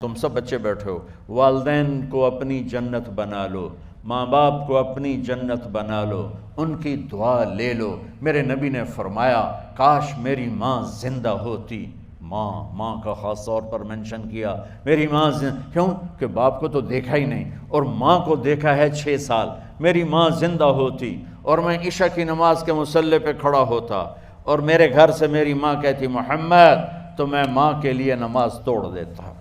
تم سب بچے بیٹھے ہو، والدین کو اپنی جنت بنا لو، ماں باپ کو اپنی جنت بنا لو، ان کی دعا لے لو۔ میرے نبی نے فرمایا کاش میری ماں زندہ ہوتی۔ ماں کا خاص طور پر منشن کیا، میری ماں کیوں کہ باپ کو تو دیکھا ہی نہیں، اور ماں کو دیکھا ہے 6 سال۔ میری ماں زندہ ہوتی اور میں عشاء کی نماز کے مصلی پہ کھڑا ہوتا اور میرے گھر سے میری ماں کہتی محمد، تو میں ماں کے لیے نماز توڑ دیتا۔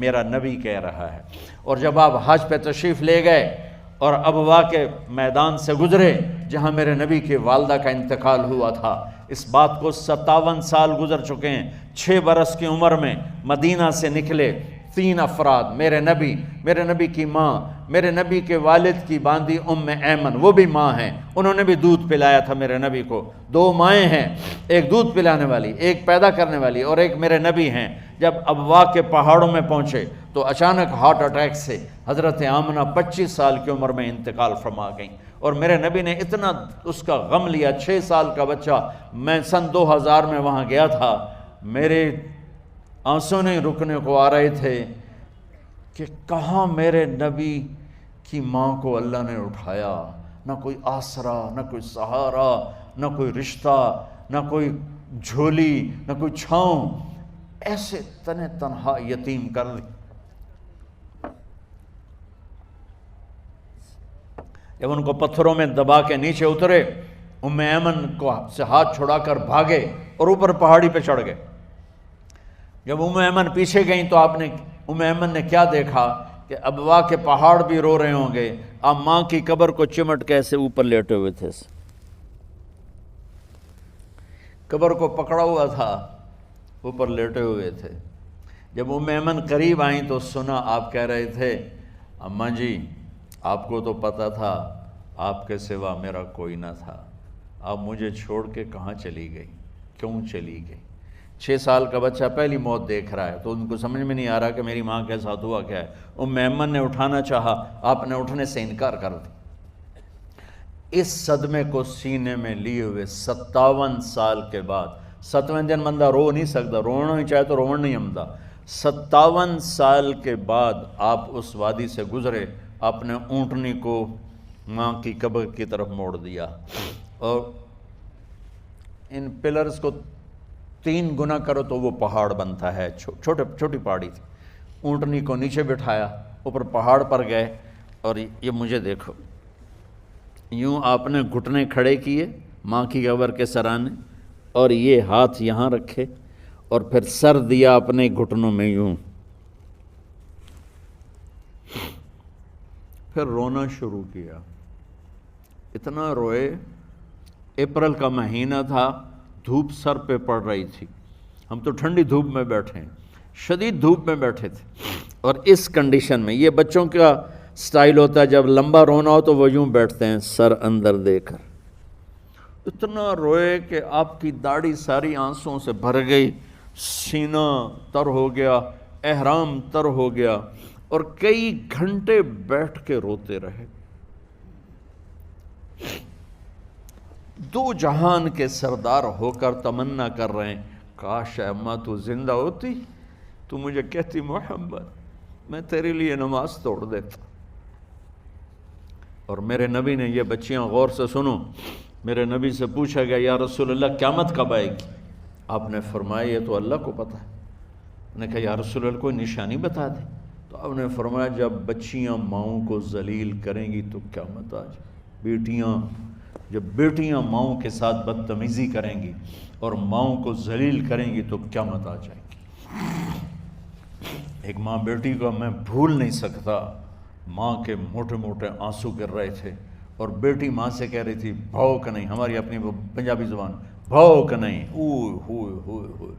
میرا نبی کہہ رہا ہے۔ اور جب آپ حج پہ تشریف لے گئے اور ابوا کے میدان سے گزرے جہاں میرے نبی کی والدہ کا انتقال ہوا تھا، اس بات کو 57 سال گزر چکے ہیں۔ 6 برس کی عمر میں مدینہ سے نکلے 3 افراد، میرے نبی کی ماں، میرے نبی کے والد کی باندی ایمن، وہ بھی ماں ہیں، انہوں نے بھی دودھ پلایا تھا میرے نبی کو۔ 2 مائیں ہیں، ایک دودھ پلانے والی، ایک پیدا کرنے والی، اور ایک میرے نبی ہیں۔ جب ابوا کے پہاڑوں میں پہنچے تو اچانک ہارٹ اٹیک سے حضرت آمنہ 25 سال کی عمر میں انتقال فرما گئیں، اور میرے نبی نے اتنا اس کا غم لیا۔ 6 سال کا بچہ، میں سن 2000 میں وہاں گیا تھا، میرے آنسو نہیں رکنے کو آ رہے تھے کہ کہاں میرے نبی کی ماں کو اللہ نے اٹھایا، نہ کوئی آسرا، نہ کوئی سہارا، نہ کوئی رشتہ، نہ کوئی جھولی، نہ کوئی چھاؤں، ایسے تنہا یتیم کر دی۔ جب ان کو پتھروں میں دبا کے نیچے اترے، ایمن کو سے ہاتھ چھڑا کر بھاگے اور اوپر پہاڑی پہ چڑھ گئے۔ جب ایمن پیچھے گئیں تو ایمن نے کیا دیکھا کہ ابوا کے پہاڑ بھی رو رہے ہوں گے، آپ ماں کی قبر کو چمٹ کے ایسے اوپر لیٹے ہوئے تھے، قبر کو پکڑا ہوا تھا، اوپر لیٹے ہوئے تھے۔ جب ایمن قریب آئیں تو سنا آپ کہہ رہے تھے اماں جی، آپ کو تو پتہ تھا آپ کے سوا میرا کوئی نہ تھا، آپ مجھے چھوڑ کے کہاں چلی گئی، کیوں چلی گئی؟ 6 سال کا بچہ پہلی موت دیکھ رہا ہے تو ان کو سمجھ میں نہیں آ رہا کہ میری ماں کے ساتھ ہوا کیا ہے۔ ایمن نے اٹھانا چاہا، آپ نے اٹھنے سے انکار کر دی۔ اس صدمے کو سینے میں لیے ہوئے 57 سال کے بعد، 7ویں دن بندہ رو نہیں سکتا، رونا ہی چاہے تو رونا نہیں آمدا، 57 سال کے بعد آپ اس وادی سے گزرے، آپ نے اونٹنی کو ماں کی قبر کی طرف موڑ دیا، اور ان پلرز کو 3 گنا کرو تو وہ پہاڑ بنتا ہے، چھوٹی پہاڑی تھی۔ اونٹنی کو نیچے بٹھایا، اوپر پہاڑ پر گئے، اور یہ مجھے دیکھو، یوں آپ نے گھٹنے کھڑے کیے ماں کی قبر کے سرانے، اور یہ ہاتھ یہاں رکھے، اور پھر سر دیا اپنے گھٹنوں میں یوں، پھر رونا شروع کیا۔ اتنا روئے، اپریل کا مہینہ تھا، دھوپ سر پہ پڑ رہی تھی، ہم تو ٹھنڈی دھوپ میں بیٹھے ہیں، شدید دھوپ میں بیٹھے تھے، اور اس کنڈیشن میں یہ بچوں کا سٹائل ہوتا ہے، جب لمبا رونا ہو تو وہ یوں بیٹھتے ہیں سر اندر دے کر۔ اتنا روئے کہ آپ کی داڑھی ساری آنسوؤں سے بھر گئی، سینہ تر ہو گیا، احرام تر ہو گیا، اور کئی گھنٹے بیٹھ کے روتے رہے۔ 2 جہان کے سردار ہو کر تمنا کر رہے ہیں کاش اماں تو زندہ ہوتی، تو مجھے کہتی محمد میں تیرے لیے نماز توڑ دیتا۔ اور میرے نبی نے، یہ بچیاں غور سے سنو، میرے نبی سے پوچھا گیا یا رسول اللہ قیامت کب آئے گی؟ آپ نے فرمایا یہ تو اللہ کو پتہ ہے۔ نے کہا یا رسول اللہ کوئی نشانی بتا دیں؟ تو آپ نے فرمایا جب بچیاں ماؤں کو ذلیل کریں گی تو قیامت آ جائے۔ جب بیٹیاں ماؤں کے ساتھ بدتمیزی کریں گی اور ماؤں کو ذلیل کریں گی تو قیامت آ جائے گی۔ ایک ماں بیٹی کو میں بھول نہیں سکتا، ماں کے موٹے موٹے آنسو گر رہے تھے، اور بیٹی ماں سے کہہ رہی تھی بھوک نہیں، ہماری اپنی پنجابی زبان، بھوک نہیں، اوئے ہوئے ہوئے ہوئے،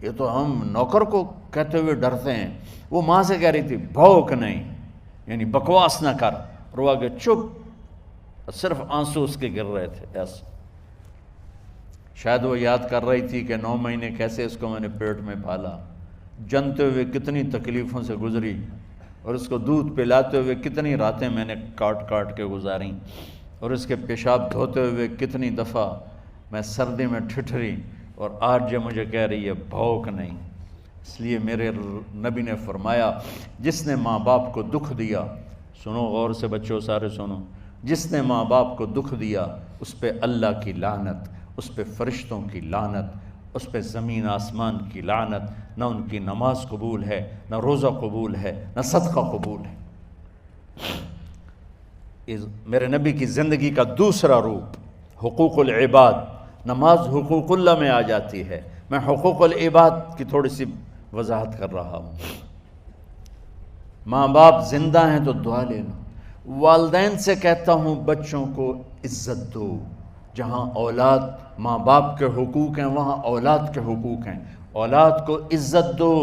یہ تو ہم نوکر کو کہتے ہوئے ڈرتے ہیں، وہ ماں سے کہہ رہی تھی بھوک نہیں، یعنی بکواس نہ کر، روا کے چپ، صرف آنسو اس کے گر رہے تھے ایسا۔ شاید وہ یاد کر رہی تھی کہ 9 مہینے کیسے اس کو میں نے پیٹ میں پالا، جنتے ہوئے کتنی تکلیفوں سے گزری، اور اس کو دودھ پلاتے ہوئے کتنی راتیں میں نے کاٹ کاٹ کے گزاریں، اور اس کے پیشاب دھوتے ہوئے کتنی دفعہ میں سردی میں ٹھٹھری، اور آج یہ مجھے کہہ رہی ہے بھوک نہیں۔ اس لیے میرے نبی نے فرمایا جس نے ماں باپ کو دکھ دیا، سنو غور سے بچوں سارے سنو، جس نے ماں باپ کو دکھ دیا اس پہ اللہ کی لعنت، اس پہ فرشتوں کی لعنت، اس پہ زمین آسمان کی لعنت، نہ ان کی نماز قبول ہے، نہ روزہ قبول ہے، نہ صدقہ قبول ہے۔ میرے نبی کی زندگی کا دوسرا روپ حقوق العباد، نماز حقوق اللہ میں آ جاتی ہے، میں حقوق العباد کی تھوڑی سی وضاحت کر رہا ہوں۔ ماں باپ زندہ ہیں تو دعا لے لو۔ والدین سے کہتا ہوں بچوں کو عزت دو، جہاں اولاد ماں باپ کے حقوق ہیں وہاں اولاد کے حقوق ہیں، اولاد کو عزت دو،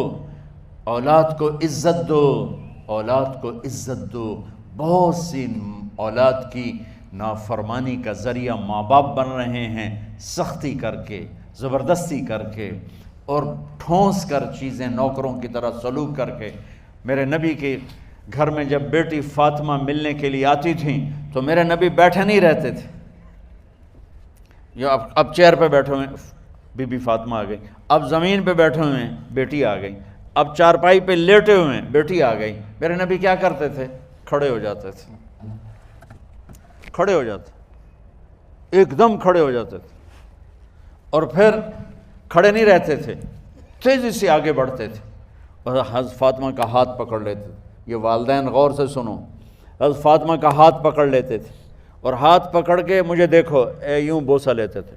اولاد کو عزت دو، اولاد کو عزت دو۔ بہت سی اولاد کی نافرمانی کا ذریعہ ماں باپ بن رہے ہیں، سختی کر کے، زبردستی کر کے اور ٹھونس کر چیزیں نوکروں کی طرح سلوک کر کے۔ میرے نبی کے گھر میں جب بیٹی فاطمہ ملنے کے لیے آتی تھیں تو میرے نبی بیٹھے نہیں رہتے تھے، یا اب چیئر پہ بیٹھے ہوئے بی بی فاطمہ آ گئی، اب زمین پہ بیٹھے ہوئے ہیں بیٹی آ گئی، اب چارپائی پہ لیٹے ہوئے ہیں بیٹی آ گئی۔ میرے نبی کیا کرتے تھے؟ کھڑے ہو جاتے تھے، کھڑے ہو جاتے، ایک دم کھڑے ہو جاتے تھے، اور پھر کھڑے نہیں رہتے تھے، تیزی سے آگے بڑھتے تھے اور حضرت فاطمہ کا ہاتھ پکڑ لیتے تھے۔ یہ والدین غور سے سنو، حضرت فاطمہ کا ہاتھ پکڑ لیتے تھے اور ہاتھ پکڑ کے مجھے دیکھو یوں بوسہ لیتے تھے،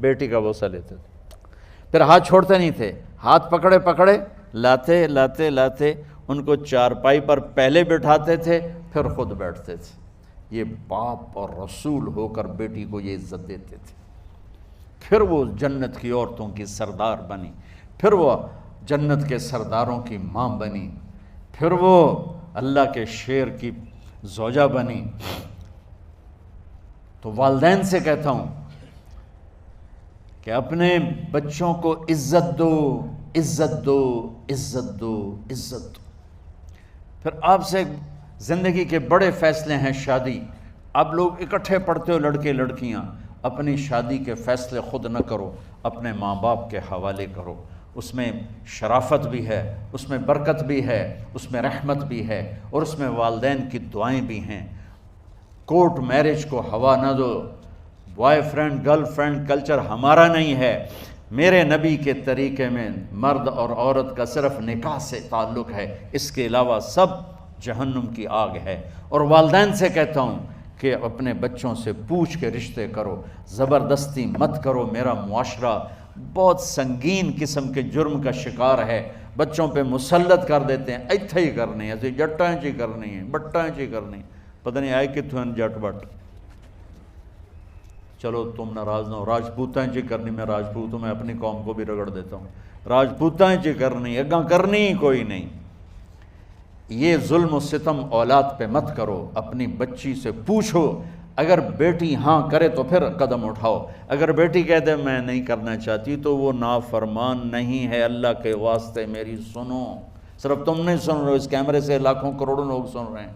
بیٹی کا بوسہ لیتے تھے، پھر ہاتھ چھوڑتے نہیں تھے، ہاتھ پکڑے پکڑے لاتے لاتے لاتے ان کو چارپائی پر پہلے بٹھاتے تھے پھر خود بیٹھتے تھے۔ یہ باپ اور رسول ہو کر بیٹی کو یہ عزت دیتے تھے۔ پھر وہ جنت کی عورتوں کی سردار بنی، پھر وہ جنت کے سرداروں کی ماں بنی، پھر وہ اللہ کے شیر کی زوجہ بنی۔ تو والدین سے کہتا ہوں کہ اپنے بچوں کو عزت دو، عزت دو، عزت دو، عزت دو۔ پھر آپ سے زندگی کے بڑے فیصلے ہیں شادی۔ اب لوگ اکٹھے پڑھتے ہو لڑکے لڑکیاں، اپنی شادی کے فیصلے خود نہ کرو، اپنے ماں باپ کے حوالے کرو۔ اس میں شرافت بھی ہے، اس میں برکت بھی ہے، اس میں رحمت بھی ہے، اور اس میں والدین کی دعائیں بھی ہیں۔ کورٹ میرج کو ہوا نہ دو، boy friend girl friend culture ہمارا نہیں ہے۔ میرے نبی کے طریقے میں مرد اور عورت کا صرف نکاح سے تعلق ہے، اس کے علاوہ سب جہنم کی آگ ہے۔ اور والدین سے کہتا ہوں کہ اپنے بچوں سے پوچھ کے رشتے کرو، زبردستی مت کرو۔ میرا معاشرہ بہت سنگین قسم کے جرم کا شکار ہے، بچوں پہ مسلط کر دیتے ہیں، ایتھے ہی کرنی ہے، ایسے جٹائیں چی کرنی ہے، بٹائیں چی کرنی ہے، پتہ نہیں آئے کتوں ہیں جٹ بٹ۔ چلو تم ناراض نہ ہو، راجپوتائیں چی کرنی، میں راجپوت ہوں، میں اپنی قوم کو بھی رگڑ دیتا ہوں، راجپوتائیں چی کرنی، اگاں کرنی ہی کوئی نہیں۔ یہ ظلم و ستم اولاد پہ مت کرو، اپنی بچی سے پوچھو، اگر بیٹی ہاں کرے تو پھر قدم اٹھاؤ، اگر بیٹی کہہ دے میں نہیں کرنا چاہتی تو وہ نافرمان نہیں ہے۔ اللہ کے واسطے میری سنو، صرف تم نہیں سن رہے ہو، اس کیمرے سے لاکھوں کروڑوں لوگ سن رہے ہیں۔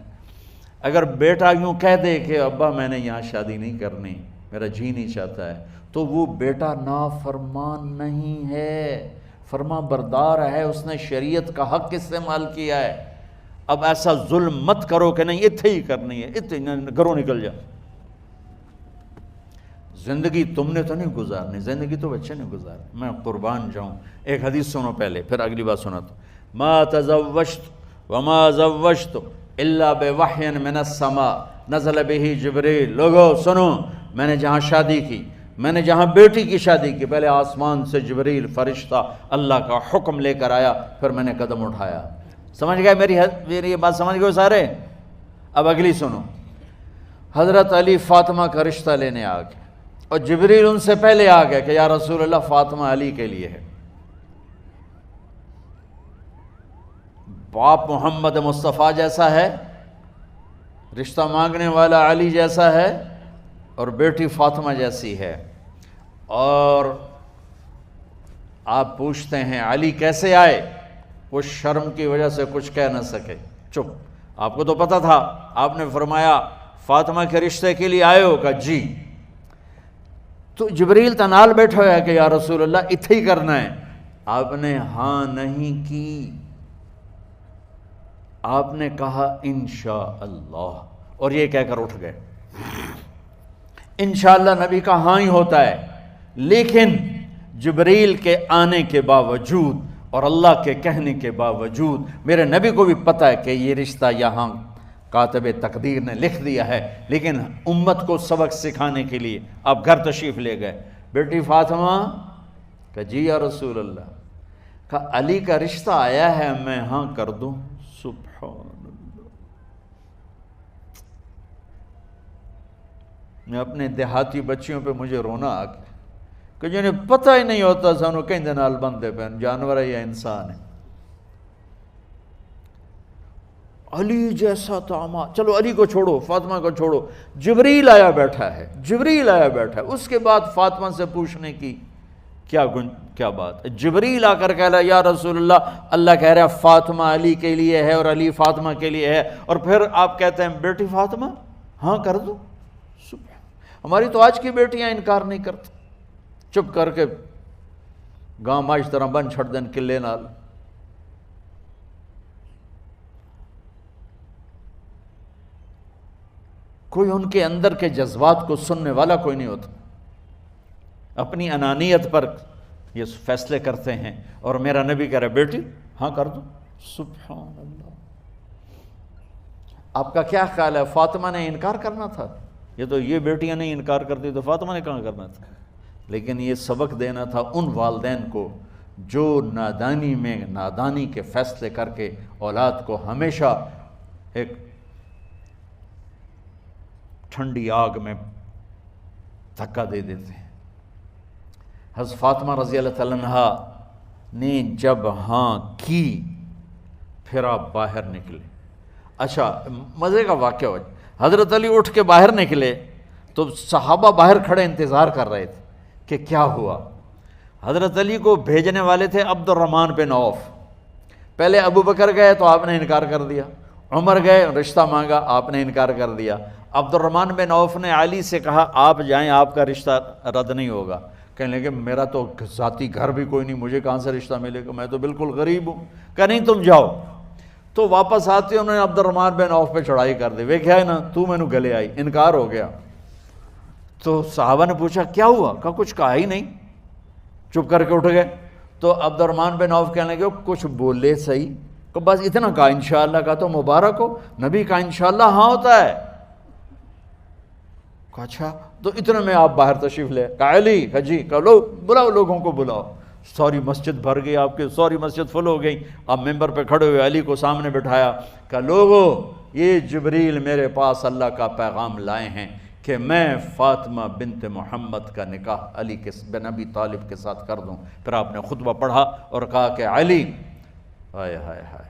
اگر بیٹا یوں کہہ دے کہ ابا میں نے یہاں شادی نہیں کرنی، میرا جی نہیں چاہتا ہے، تو وہ بیٹا نافرمان نہیں ہے، فرما بردار ہے، اس نے شریعت کا حق استعمال کیا ہے۔ اب ایسا ظلم مت کرو کہ نہیں اتھے ہی کرنی ہے، اتھے گھروں نکل جا۔ زندگی تم نے تو نہیں گزارنی، زندگی تو بچے نے گزارنی، میں قربان جاؤں۔ ایک حدیث سنو پہلے، پھر اگلی بات سناتا ہوں۔ ما تزوجت وما زوجت الا بوحی من السماء نزل به جبریل۔ لوگو سنو، میں نے جہاں شادی کی، میں نے جہاں بیٹی کی شادی کی، پہلے آسمان سے جبریل فرشتہ اللہ کا حکم لے کر آیا، پھر میں نے قدم اٹھایا۔ سمجھ گئے میری یہ بات؟ سمجھ گئے سارے؟ اب اگلی سنو۔ حضرت علی فاطمہ کا رشتہ لینے آ گئے، اور جبریل ان سے پہلے آ گیا کہ یا رسول اللہ فاطمہ علی کے لیے ہے۔ باپ محمد مصطفیٰ جیسا ہے، رشتہ مانگنے والا علی جیسا ہے، اور بیٹی فاطمہ جیسی ہے۔ اور آپ پوچھتے ہیں علی کیسے آئے؟ وہ شرم کی وجہ سے کچھ کہہ نہ سکے، چپ۔ آپ کو تو پتہ تھا، آپ نے فرمایا فاطمہ کے رشتے کے لیے آئے ہو؟ کہا جی۔ تو جبریل تنال بیٹھا ہوا ہے کہ یا رسول اللہ اتھے ہی کرنا ہے، آپ نے ہاں نہیں کی، آپ نے کہا انشاءاللہ، اور یہ کہہ کر اٹھ گئے۔ انشاءاللہ نبی کا ہاں ہی ہوتا ہے، لیکن جبریل کے آنے کے باوجود اور اللہ کے کہنے کے باوجود میرے نبی کو بھی پتہ ہے کہ یہ رشتہ یہاں کاتب تقدیر نے لکھ دیا ہے، لیکن امت کو سبق سکھانے کے لیے آپ گھر تشریف لے گئے۔ بیٹی فاطمہ کہ جی یا رسول اللہ، کہا علی کا رشتہ آیا ہے، میں ہاں کر دوں؟ سبحان اللہ۔ میں اپنے دیہاتی بچیوں پہ مجھے رونا آ گیا کہ جنہیں پتہ ہی نہیں ہوتا سانو کہیں نال بندے پہ جانور ہے یا انسان ہے۔ علی جیسا داماد، چلو علی کو چھوڑو، فاطمہ کو چھوڑو، جبریل آیا بیٹھا ہے، جبریل آیا بیٹھا ہے۔ اس کے بعد فاطمہ سے پوچھنے کی کیا بات ہے؟ جبریل آ کر کہہ رہا یا رسول اللہ، اللہ کہہ رہا فاطمہ علی کے لیے ہے اور علی فاطمہ کے لیے ہے، اور پھر آپ کہتے ہیں بیٹی فاطمہ ہاں کر دو۔ ہماری تو آج کی بیٹیاں انکار نہیں کرتی، چپ کر کے گاں ماش طرح بن چھڑ دن کلے نال۔ کوئی ان کے اندر کے جذبات کو سننے والا کوئی نہیں ہوتا، اپنی انانیت پر یہ فیصلے کرتے ہیں، اور میرا نبی کہہ رہا بیٹی ہاں کر دو۔ سبحان اللہ۔ آپ کا کیا خیال ہے فاطمہ نے انکار کرنا تھا؟ یہ تو یہ بیٹیاں نہیں انکار کرتی تو فاطمہ نے کہاں کرنا تھا؟ لیکن یہ سبق دینا تھا ان والدین کو جو نادانی میں نادانی کے فیصلے کر کے اولاد کو ہمیشہ ایک ٹھنڈی آگ میں دھکا دے دیتے ہیں۔ حضرت فاطمہ رضی اللہ تعالیٰ عنہا نے جب ہاں کی پھر آپ باہر نکلے۔ اچھا مزے کا واقعہ ہو، حضرت علی اٹھ کے باہر نکلے تو صحابہ باہر کھڑے انتظار کر رہے تھے کہ کیا ہوا۔ حضرت علی کو بھیجنے والے تھے عبد الرحمن بن عوف، پہلے ابو بکر گئے تو آپ نے انکار کر دیا، عمر گئے رشتہ مانگا، آپ نے انکار کر دیا۔ عبد الرحمن بن عوف نے علی سے کہا آپ جائیں، آپ کا رشتہ رد نہیں ہوگا۔ کہنے لگے میرا تو ذاتی گھر بھی کوئی نہیں، مجھے کہاں سے رشتہ ملے گا، میں تو بالکل غریب ہوں۔ کہا نہیں تم جاؤ۔ تو واپس آتے انہوں نے عبد الرحمن بن عوف پہ چڑھائی کر دی، وہ کیا ہے نا تو میں نے گلے آئی، انکار ہو گیا۔ تو صحابہ نے پوچھا کیا ہوا؟ کہا کچھ کہا ہی نہیں، چپ کر کے اٹھ گئے۔ تو عبد الرحمن بن عوف کہنے لگے کچھ بولے صحیح، کہ بس اتنا کہا انشاءاللہ، کہا تو مبارک ہو، نبی کا انشاءاللہ ہاں ہوتا ہے۔ کہا اچھا، تو اتنے میں آپ باہر تشریف لے۔ کہا علی، کہا جی، کہا لو بلاؤ، لوگوں کو بلاؤ۔ ساری مسجد بھر گئی، آپ کی ساری مسجد فل ہو گئی۔ آپ ممبر پہ کھڑے ہوئے علی کو سامنے بٹھایا، کہا لوگو یہ جبریل میرے پاس اللہ کا پیغام لائے ہیں کہ میں فاطمہ بنت محمد کا نکاح علی کے بن ابی طالب کے ساتھ کر دوں۔ پھر آپ نے خطبہ پڑھا اور کہا کہ علی، ہائے ہائے ہائے،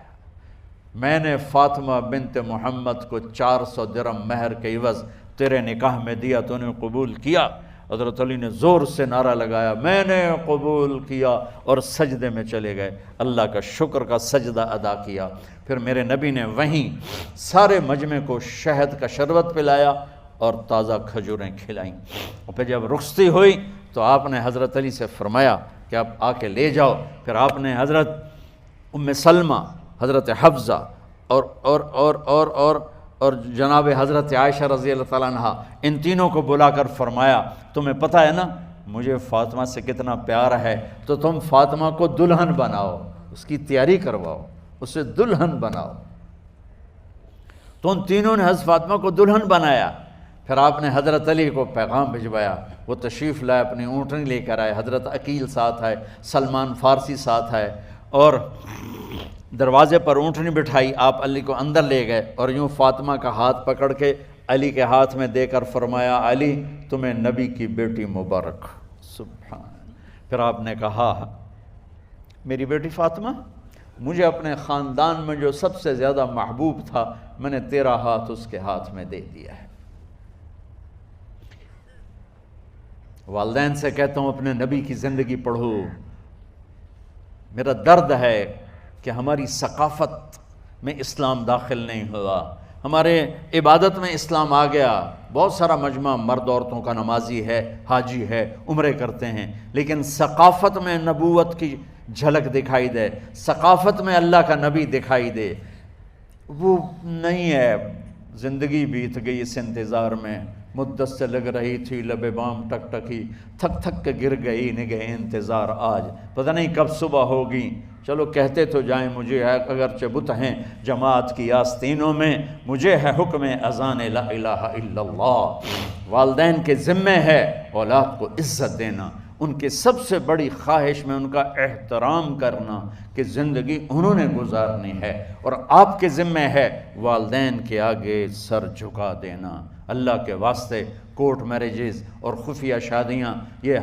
میں نے فاطمہ بنت محمد کو 400 درہم مہر کے عوض تیرے نکاح میں دیا، تو نے قبول کیا؟ حضرت علی نے زور سے نعرہ لگایا میں نے قبول کیا، اور سجدے میں چلے گئے، اللہ کا شکر کا سجدہ ادا کیا۔ پھر میرے نبی نے وہیں سارے مجمع کو شہد کا شربت پلایا اور تازہ کھجوریں کھلائیں، اور پھر جب رخصتی ہوئی تو آپ نے حضرت علی سے فرمایا کہ آپ آ کے لے جاؤ۔ پھر آپ نے حضرت ام سلمہ، حضرت حفصہ اور جناب حضرت عائشہ رضی اللہ تعالیٰ عنہ، ان تینوں کو بلا کر فرمایا تمہیں پتہ ہے نا مجھے فاطمہ سے کتنا پیار ہے، تو تم فاطمہ کو دلہن بناؤ، اس کی تیاری کرواؤ، اسے دلہن بناؤ۔ تو ان تینوں نے حضرت فاطمہ کو دلہن بنایا۔ پھر آپ نے حضرت علی کو پیغام بھجوایا، وہ تشریف لائے، اپنی اونٹنی لے کر آئے، حضرت عقیل ساتھ ہے، سلمان فارسی ساتھ ہے، اور دروازے پر اونٹنی بٹھائی، آپ علی کو اندر لے گئے اور یوں فاطمہ کا ہاتھ پکڑ کے علی کے ہاتھ میں دے کر فرمایا علی تمہیں نبی کی بیٹی مبارک۔ سبحان۔ پھر آپ نے کہا میری بیٹی فاطمہ، مجھے اپنے خاندان میں جو سب سے زیادہ محبوب تھا میں نے تیرا ہاتھ اس کے ہاتھ میں دے دیا ہے۔ والدین سے کہتا ہوں اپنے نبی کی زندگی پڑھو۔ میرا درد ہے کہ ہماری ثقافت میں اسلام داخل نہیں ہوا، ہمارے عبادت میں اسلام آ گیا، بہت سارا مجمع مرد عورتوں کا نمازی ہے، حاجی ہے، عمرے کرتے ہیں، لیکن ثقافت میں نبوت کی جھلک دکھائی دے، ثقافت میں اللہ کا نبی دکھائی دے، وہ نہیں ہے۔ زندگی بیت گئی اس انتظار میں، مدت سے لگ رہی تھی لب بام ٹک ٹکی، تھک تھک کے گر گئی نگہ انتظار آج، پتہ نہیں کب صبح ہوگی۔ چلو کہتے تو جائیں مجھے ہے اگرچہ بت ہیں جماعت کی آستینوں میں، مجھے ہے حکم اذان لا الہ الا اللہ۔ والدین کے ذمہ ہے اولاد کو عزت دینا، ان کے سب سے بڑی خواہش میں ان کا احترام کرنا کہ زندگی انہوں نے گزارنی ہے، اور آپ کے ذمہ ہے والدین کے آگے سر جھکا دینا۔ اللہ کے واسطے کورٹ میرجز اور خفیہ شادیاں یہ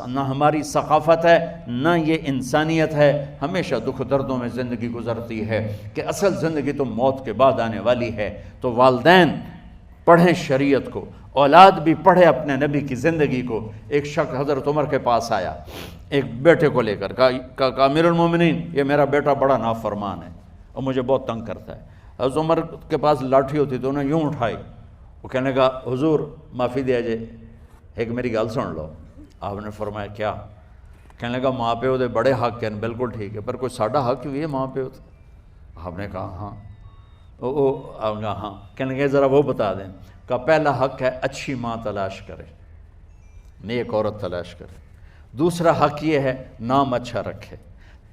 نہ ہماری ثقافت ہے نہ یہ انسانیت ہے۔ ہمیشہ دکھ دردوں میں زندگی گزرتی ہے کہ اصل زندگی تو موت کے بعد آنے والی ہے۔ تو والدین پڑھیں شریعت کو، اولاد بھی پڑھے اپنے نبی کی زندگی کو۔ ایک شخص حضرت عمر کے پاس آیا ایک بیٹے کو لے کر، کہا امیر المومنین یہ میرا بیٹا بڑا نافرمان ہے اور مجھے بہت تنگ کرتا ہے۔ حضرت عمر کے پاس لاٹھی ہوتی تو انہوں نے یوں اٹھائی، وہ کہنے لگا حضور معافی دیا جائے، ایک میری گل سن لو۔ آپ نے فرمایا کیا؟ کہنے لگا ماں پیو دے بڑے حق ہیں، بالکل ٹھیک ہے، پر کوئی ساڈا حق بھی ہے ماں پیو تے؟ آپ نے کہا ہاں۔ آپ نے کہا ہاں۔ کہنے لگے ذرا وہ بتا دیں۔ کہا پہلا حق ہے اچھی ماں تلاش کرے، نیک عورت تلاش کرے۔ دوسرا حق یہ ہے نام اچھا رکھے۔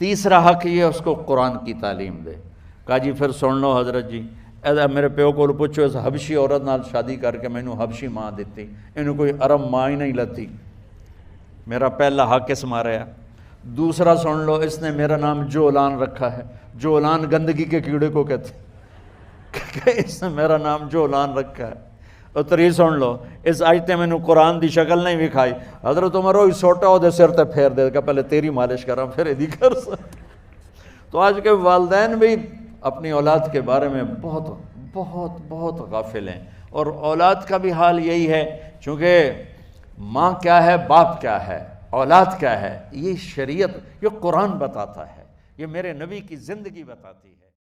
تیسرا حق یہ ہے اس کو قرآن کی تعلیم دے۔ کہا جی پھر سن لو حضرت جی، میرے پیو کو پوچھو اس حبشی عورت نال شادی کر کے مینوں حبشی ماں دیتی، انہوں کوئی عرب ماں ہی نہیں لتی۔ میرا پہلا حق اس مارا ہے۔ دوسرا سن لو، اس نے میرا نام جولان رکھا ہے، جولان گندگی کے کیڑے کو کہتے کہ اس نے میرا نام جولان رکھا ہے۔ اور تری سن لو، اس آج تے مینوں قرآن دی شکل نہیں وکھائی، حضرت عمر ہوئی سوٹا وہ دے سر تے پھیر دے کہ پہلے تیری مالش کراں پھر ایدی کر سکتا۔ تو آج کے والدین بھی اپنی اولاد کے بارے میں بہت بہت بہت غافل ہیں، اور اولاد کا بھی حال یہی ہے، چونکہ ماں کیا ہے، باپ کیا ہے، اولاد کیا ہے، یہ شریعت، یہ قرآن بتاتا ہے، یہ میرے نبی کی زندگی بتاتی ہے۔